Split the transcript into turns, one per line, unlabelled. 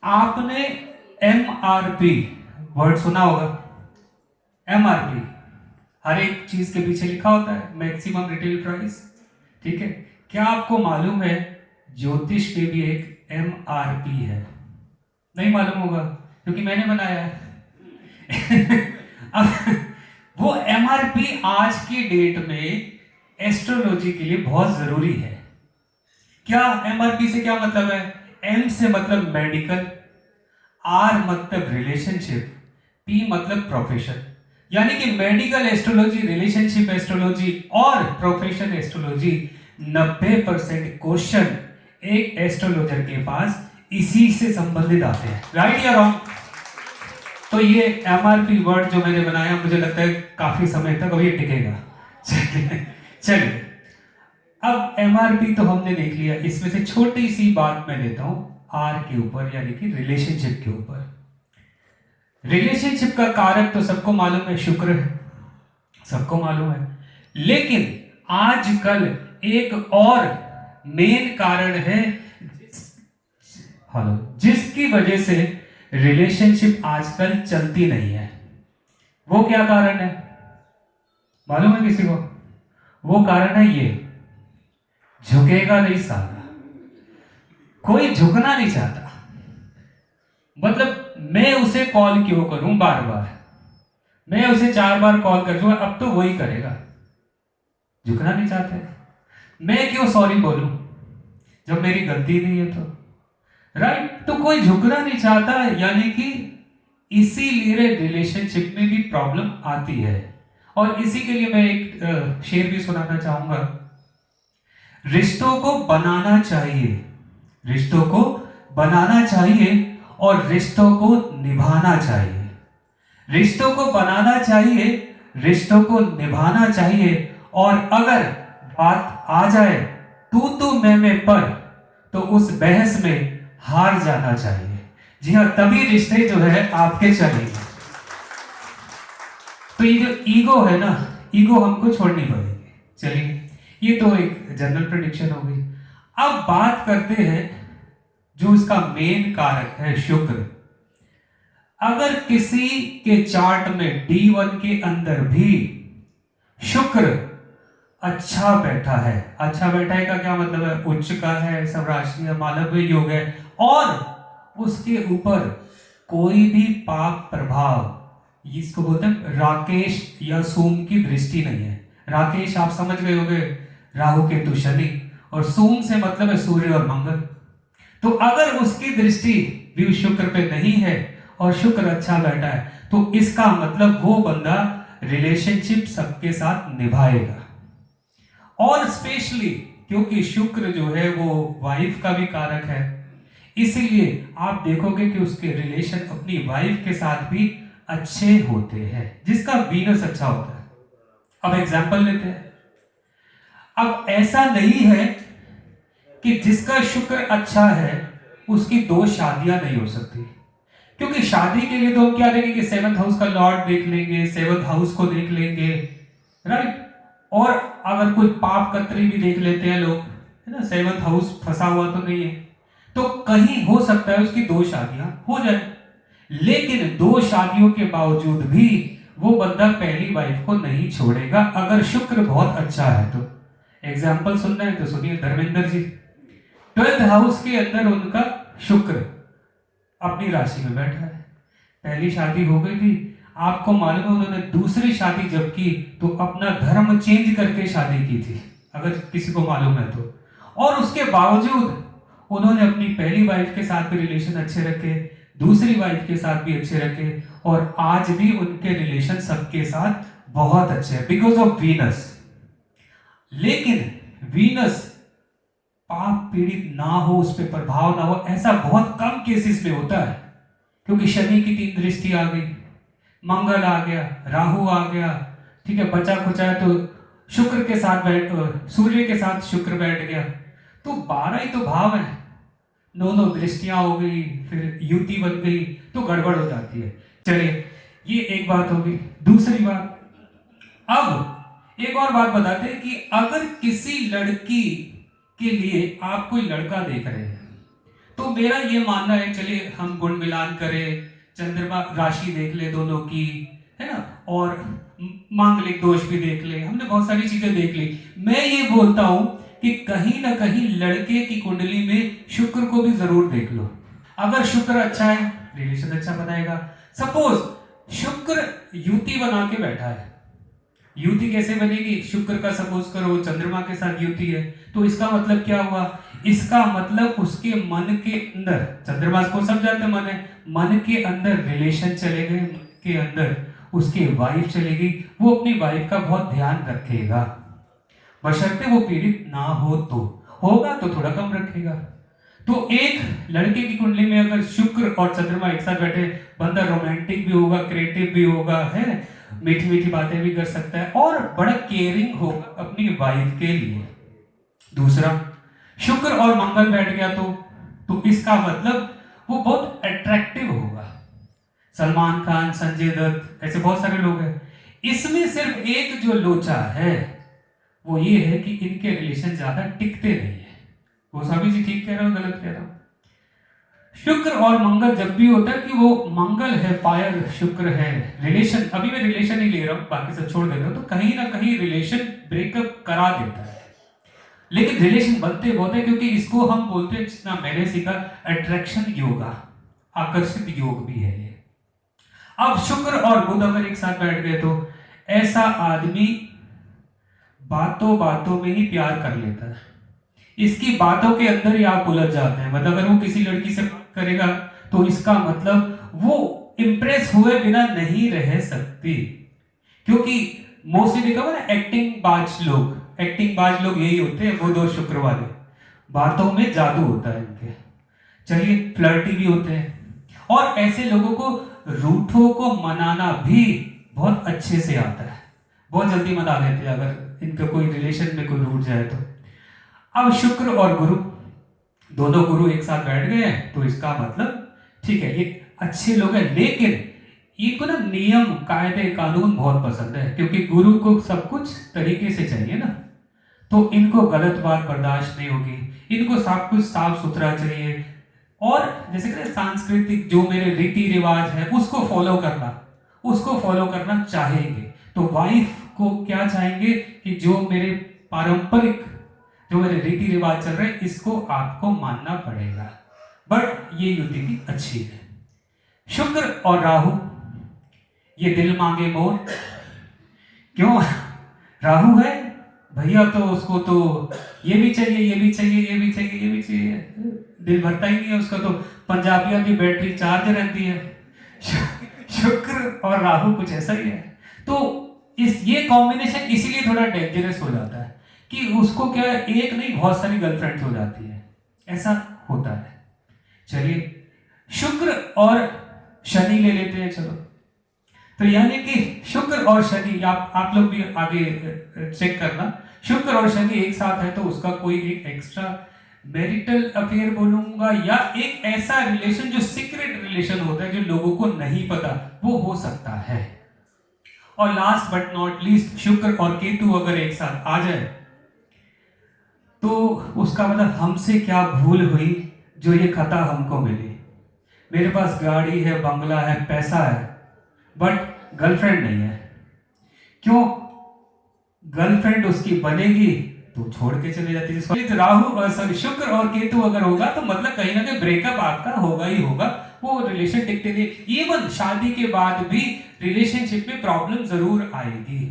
आपने MRP word सुना होगा। MRP हर एक चीज के पीछे लिखा होता है, मैक्सिमम रिटेल प्राइस। ठीक है, क्या आपको मालूम है ज्योतिष पे भी एक MRP है? नहीं मालूम होगा क्योंकि मैंने बनाया है। अब वो MRP आज की डेट में एस्ट्रोलॉजी के लिए बहुत जरूरी है। क्या MRP से क्या मतलब है? M से मतलब मेडिकल, R मतलब रिलेशनशिप, P मतलब प्रोफेशन। यानी कि मेडिकल एस्ट्रोलॉजी, रिलेशनशिप एस्ट्रोलॉजी और प्रोफेशन एस्ट्रोलॉजी 90% क्वेश्चन एक एस्ट्रोलॉजर के पास इसी से संबंधित आते हैं। राइट या रॉन्ग? तो ये MRP वर्ड जो मैंने बनाया, मुझे लगता है काफी समय तक अब ये टिकेगा। चलिए चलिए, अब MRP तो हमने देख लिया। इसमें से छोटी सी बात मैं लेता हूं R के ऊपर, यानी कि रिलेशनशिप के ऊपर। रिलेशनशिप का कारक तो सबको मालूम है, शुक्र है, सबको मालूम है। लेकिन आजकल एक और मेन कारण है, हेलो, जिसकी वजह से रिलेशनशिप आजकल चलती नहीं है। वो क्या कारण है मालूम है किसी को? वो कारण है ये, झुकेगा नहीं साला। कोई झुकना नहीं चाहता। मतलब मैं उसे कॉल क्यों करूं बार बार, मैं उसे 4 बार कॉल कर दूंगा, अब तो वही करेगा। झुकना नहीं चाहते। मैं क्यों सॉरी बोलूं जब मेरी गलती नहीं है तो? राइट? तो कोई झुकना नहीं चाहता, यानी कि इसीलिए रिलेशनशिप में भी प्रॉब्लम आती है। और इसी के लिए मैं एक शेर भी सुनाना चाहूंगा। रिश्तों को बनाना चाहिए, रिश्तों को बनाना चाहिए और रिश्तों को निभाना चाहिए। रिश्तों को बनाना चाहिए, रिश्तों को निभाना चाहिए, और अगर बात आ जाए तू मैं पर, तो उस बहस में हार जाना चाहिए। जी हाँ, तभी रिश्ते जो है आपके चलेंगे। तो ये जो ईगो है ना, ईगो हमको छोड़नी पड़ेगी। चलिए, ये तो एक जनरल प्रेडिक्शन हो गई। अब बात करते हैं जो इसका मेन कारक है, शुक्र। अगर किसी के चार्ट में D1 के अंदर भी शुक्र अच्छा बैठा है, अच्छा बैठा है का क्या मतलब है? उच्च का है, सब राशि है, मालव्य योग है, और उसके ऊपर कोई भी पाप प्रभाव, इसको बोलते हैं राकेश या सोम की दृष्टि नहीं है। राकेश आप समझ गए होंगे, राहु केतु शनि, और सोम से मतलब है सूर्य और मंगल। तो अगर उसकी दृष्टि भी शुक्र पे नहीं है और शुक्र अच्छा बैठा है, तो इसका मतलब वो बंदा रिलेशनशिप सबके साथ निभाएगा। और स्पेशली क्योंकि शुक्र जो है वो वाइफ का भी कारक है, इसीलिए आप देखोगे कि उसके रिलेशन अपनी वाइफ के साथ भी अच्छे होते हैं, जिसका वीनस अच्छा होता है। अब एग्जांपल लेते हैं। अब ऐसा नहीं है कि जिसका शुक्र अच्छा है उसकी 2 शादियां नहीं हो सकती, क्योंकि शादी के लिए तो हम क्या देखेंगे? 7th हाउस का लॉर्ड देख लेंगे, 7th हाउस को देख लेंगे, राइट? और अगर कोई पाप कत्री भी देख लेते हैं लोग, है ना, 7th हाउस फंसा हुआ तो नहीं है, तो कहीं हो सकता है उसकी 2 शादियां हो जाए। लेकिन 2 शादियों के बावजूद भी वो बंदा पहली वाइफ को नहीं छोड़ेगा, अगर शुक्र बहुत अच्छा है तो। एग्जाम्पल सुनना है तो सुनिए, धर्मेंद्र जी 12th हाउस के अंदर उनका शुक्र अपनी राशि में बैठा है, पहली शादी हो गई थी। आपको मालूम है उन्होंने दूसरी शादी जब की तो अपना धर्म चेंज करके शादी की थी, अगर किसी को मालूम है तो। और उसके बावजूद उन्होंने अपनी पहली वाइफ के साथ भी रिलेशन अच्छे रखे, दूसरी वाइफ के साथ भी अच्छे रखे, और आज भी उनके रिलेशन सबके साथ बहुत अच्छे हैं, बिकॉज ऑफ वीनस। लेकिन वीनस पाप पीड़ित ना हो, उस पर प्रभाव ना हो, ऐसा बहुत कम केसेस में होता है, क्योंकि शनि की 3 दृष्टि आ गई, मंगल आ गया, राहु आ गया, ठीक है, बचा खुचा है तो शुक्र के साथ सूर्य के साथ शुक्र बैठ गया, तो 12 ही तो भाव है, 9 दृष्टियां हो गई, फिर युति बन गई, तो गड़बड़ हो जाती है। चलिए, ये एक बात होगी। दूसरी बात, अब एक और बात बताते हैं कि अगर किसी लड़की के लिए आप कोई लड़का देख रहे हैं, तो मेरा ये मानना है, चलिए हम गुण मिलान करें, चंद्रमा राशि देख ले दोनों की, है ना, और मांगलिक दोष भी देख ले, हमने बहुत सारी चीजें देख ली। मैं ये बोलता हूं कि कहीं ना कहीं लड़के की कुंडली में शुक्र को भी जरूर देख लो। अगर शुक्र अच्छा है, रिलेशन अच्छा बनाएगा। सपोज शुक्र युति बना के बैठा है, युति कैसे बनेगी? शुक्र का सपोज करो चंद्रमा के साथ युति है, तो इसका मतलब क्या हुआ? इसका मतलब उसके मन के अंदर, चंद्रमा को समझाते मन है, मन के अंदर रिलेशन चलेंगे, के अंदर उसकी वाइफ चलेगी, वो अपनी वाइफ का बहुत ध्यान रखेगा, बशर्ते वो पीड़ित ना हो, तो होगा तो थोड़ा कम रखेगा। तो एक लड़के की कुंडली में अगर शुक्र और चंद्रमा एक साथ बैठे, बंदा रोमांटिक भी होगा, क्रिएटिव भी होगा, है, मीठी मीठी बातें भी कर सकता है और बड़ा केयरिंग होगा अपनी वाइफ के लिए। दूसरा, शुक्र और मंगल बैठ गया तो इसका मतलब वो बहुत अट्रैक्टिव होगा। सलमान खान, संजय दत्त, ऐसे बहुत सारे लोग हैं। इसमें सिर्फ एक जो लोचा है वो ये है कि इनके रिलेशन ज्यादा टिकते नहीं है। वो सभी जी ठीक कह रहा हूं, गलत कह रहा हूं? शुक्र और मंगल जब भी होता है कि वो मंगल है फायर, शुक्र है रिलेशन, अभी मैं रिलेशन ही ले रहा हूं, बाकी सब छोड़ देता हूं, तो कहीं ना कहीं रिलेशन ब्रेकअप करा देता है, लेकिन रिलेशन बनते बहुत है, क्योंकि इसको हम बोलते हैं, जितना मैंने सीखा, अट्रैक्शन योगा, आकर्षित योग भी है ये। अब शुक्र और बुध अगर एक साथ बैठ गए तो ऐसा आदमी बातों बातों में ही प्यार कर लेता है, इसकी बातों के अंदर ही आप उलझ जाते हैं। मतलब अगर वो किसी लड़की से बात करेगा तो इसका मतलब वो इंप्रेस हुए बिना नहीं रह सकती, क्योंकि मोस्टली देखा हुआ ना, एक्टिंग बाज लोग यही होते हैं, बुध और शुक्र वाले, बातों में जादू होता है इनके। चलिए, फ्लर्टी भी होते हैं, और ऐसे लोगों को रूठों को मनाना भी बहुत अच्छे से आता है, बहुत जल्दी मना लेते हैं अगर इनका कोई रिलेशन में कोई रूठ जाए तो। अब शुक्र और गुरु, दोनों गुरु एक साथ बैठ गए हैं तो इसका मतलब ठीक है, ये अच्छे लोग हैं, लेकिन इनको ना नियम, कायदे, कानून बहुत पसंद है, क्योंकि गुरु को सब कुछ तरीके से चाहिए ना, तो इनको गलत बात बर्दाश्त नहीं होगी, इनको सब कुछ साफ सुथरा चाहिए, और जैसे कहते सांस्कृतिक जो मेरे रीति रिवाज है उसको फॉलो करना चाहेंगे। तो वाइफ को क्या चाहेंगे कि जो मेरे पारंपरिक, जो मेरे रीति रिवाज चल रहे हैं, इसको आपको मानना पड़ेगा, बट ये युति अच्छी है। शुक्र और राहु, ये दिल मांगे मोर, क्यों? राहु है भैया, तो उसको तो ये भी चाहिए, ये भी चाहिए, ये भी चाहिए, ये भी चाहिए, दिल भरता ही नहीं है उसका, तो पंजाबियों की बैटरी चार्ज रहती है। शुक्र और राहु कुछ ऐसा ही है। तो ये कॉम्बिनेशन इसीलिए थोड़ा डेंजरस हो जाता है कि उसको क्या, एक नहीं बहुत सारी गर्लफ्रेंड्स हो जाती है, ऐसा होता है। चलिए, शुक्र और शनि ले लेते हैं, चलो। तो यानी कि शुक्र और शनि, आप लोग भी आगे चेक करना, शुक्र और शनि एक साथ है तो उसका कोई एक एक्स्ट्रा मैरिटल अफेयर बोलूंगा, या एक ऐसा रिलेशन जो सीक्रेट रिलेशन होता है, जो लोगों को नहीं पता, वो हो सकता है। और लास्ट बट नॉट लीस्ट, शुक्र और केतु अगर एक साथ आ जाए तो उसका मतलब हमसे क्या भूल हुई जो ये खता हमको मिली। मेरे पास गाड़ी है, बंगला है, पैसा है, बट गर्लफ्रेंड नहीं है। क्यों? गर्लफ्रेंड उसकी बनेगी तो छोड़ के चले जाती है। तो राहु सॉरी शुक्र और केतु अगर होगा तो मतलब कहीं ना कहीं ब्रेकअप आपका होगा ही होगा, वो रिलेशन टिकते नहीं। इवन शादी के बाद भी रिलेशनशिप में प्रॉब्लम जरूर आएगी।